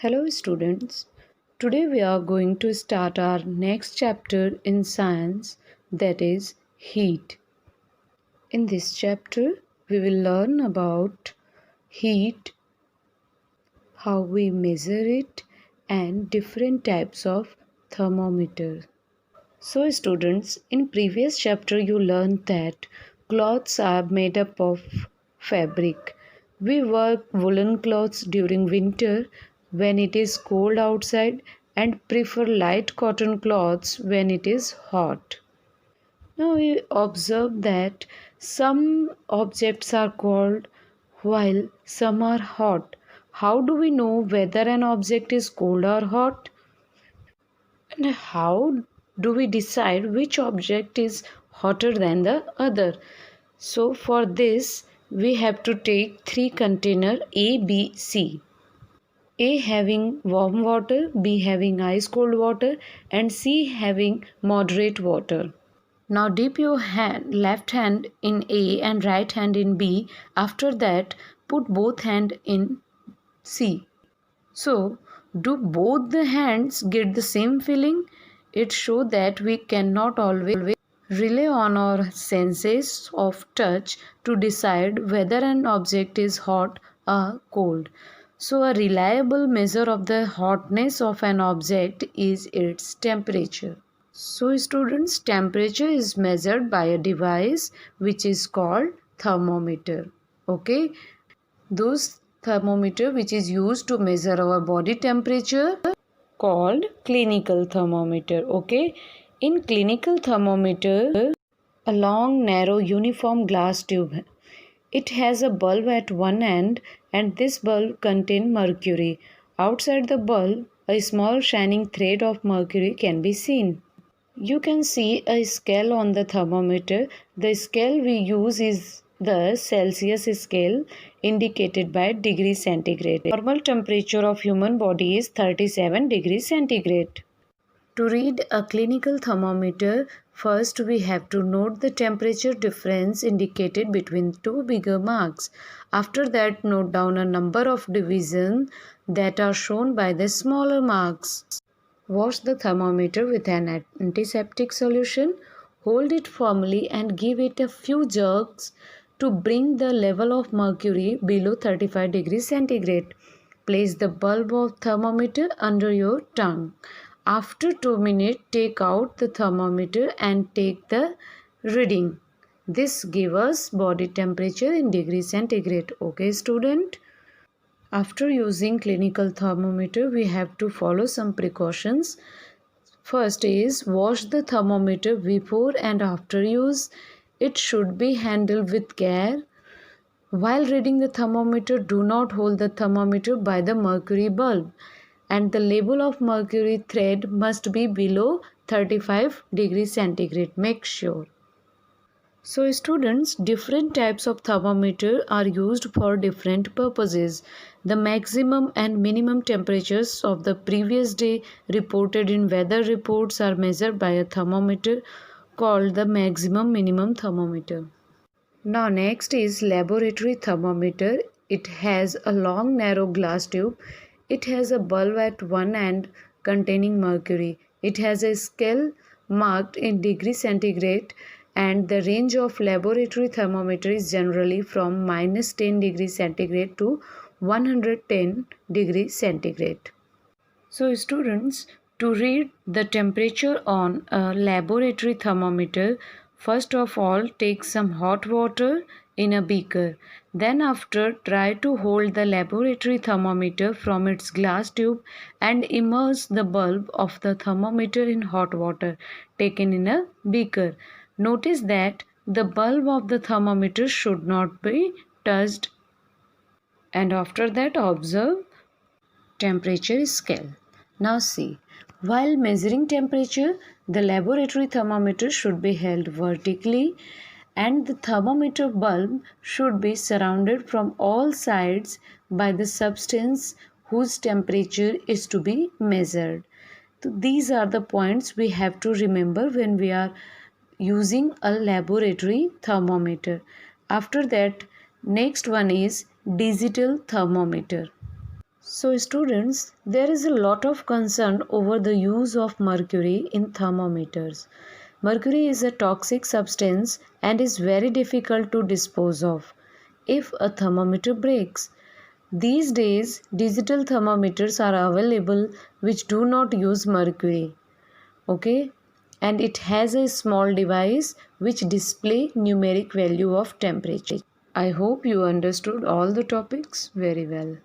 Hello students, today we are going to start our next chapter in science, that is heat. In this chapter we will learn about heat, how we measure it and different types of thermometer. So students, in previous chapter you learned that clothes are made up of fabric. We wear woolen clothes during winter when it is cold outside and prefer light cotton clothes when it is hot. Now we observe that some objects are cold while some are hot. How do we know whether an object is cold or hot? And how do we decide which object is hotter than the other? So for this we have to take three containers A, B, C. A having warm water, B having ice cold water and C having moderate water. Now dip your left hand in A and right hand in B. After that put both hands in C. So, do both the hands get the same feeling? It shows that we cannot always rely on our senses of touch to decide whether an object is hot or cold. So, a reliable measure of the hotness of an object is its temperature. So, students, temperature is measured by a device which is called thermometer. Okay. Those thermometer which is used to measure our body temperature called clinical thermometer. Okay, in clinical thermometer a long narrow uniform glass tube, it has a bulb at one end and this bulb contains mercury. Outside the bulb a small shining thread of mercury can be seen. You can see a scale on the thermometer. The scale we use is the Celsius scale indicated by degree centigrade. Normal temperature of human body is 37 degrees centigrade. To read a clinical thermometer, first we have to note the temperature difference indicated between two bigger marks. After that, note down a number of divisions that are shown by the smaller marks. Wash the thermometer with an antiseptic solution. Hold it firmly and give it a few jerks to bring the level of mercury below 35 degrees centigrade. Place the bulb of thermometer under your tongue. After 2 minutes, take out the thermometer and take the reading. This gives us body temperature in degrees centigrade. Okay, student? After using clinical thermometer, we have to follow some precautions. First is wash the thermometer before and after use. It should be handled with care. While reading the thermometer, do not hold the thermometer by the mercury bulb and the level of mercury thread must be below 35 degrees centigrade. Make sure. So students, different types of thermometer are used for different purposes. The maximum and minimum temperatures of the previous day reported in weather reports are measured by a thermometer called the maximum minimum thermometer. Now next is laboratory thermometer. It has a long narrow glass tube. It has a bulb at one end containing mercury. It has a scale marked in degree centigrade and the range of laboratory thermometer is generally from -10 degrees centigrade to 110 degrees centigrade. So students, to read the temperature on a laboratory thermometer, first of all take some hot water in a beaker. Then after try to hold the laboratory thermometer from its glass tube and immerse the bulb of the thermometer in hot water taken in a beaker. Notice that the bulb of the thermometer should not be touched and after that observe temperature scale. Now see, while measuring temperature, the laboratory thermometer should be held vertically and the thermometer bulb should be surrounded from all sides by the substance whose temperature is to be measured. So these are the points we have to remember when we are using a laboratory thermometer. After that, next one is digital thermometer. So students, there is a lot of concern over the use of mercury in thermometers. Mercury is a toxic substance and is very difficult to dispose of if a thermometer breaks. These days, digital thermometers are available which do not use mercury. Okay? And it has a small device which display numeric value of temperature. I hope you understood all the topics very well.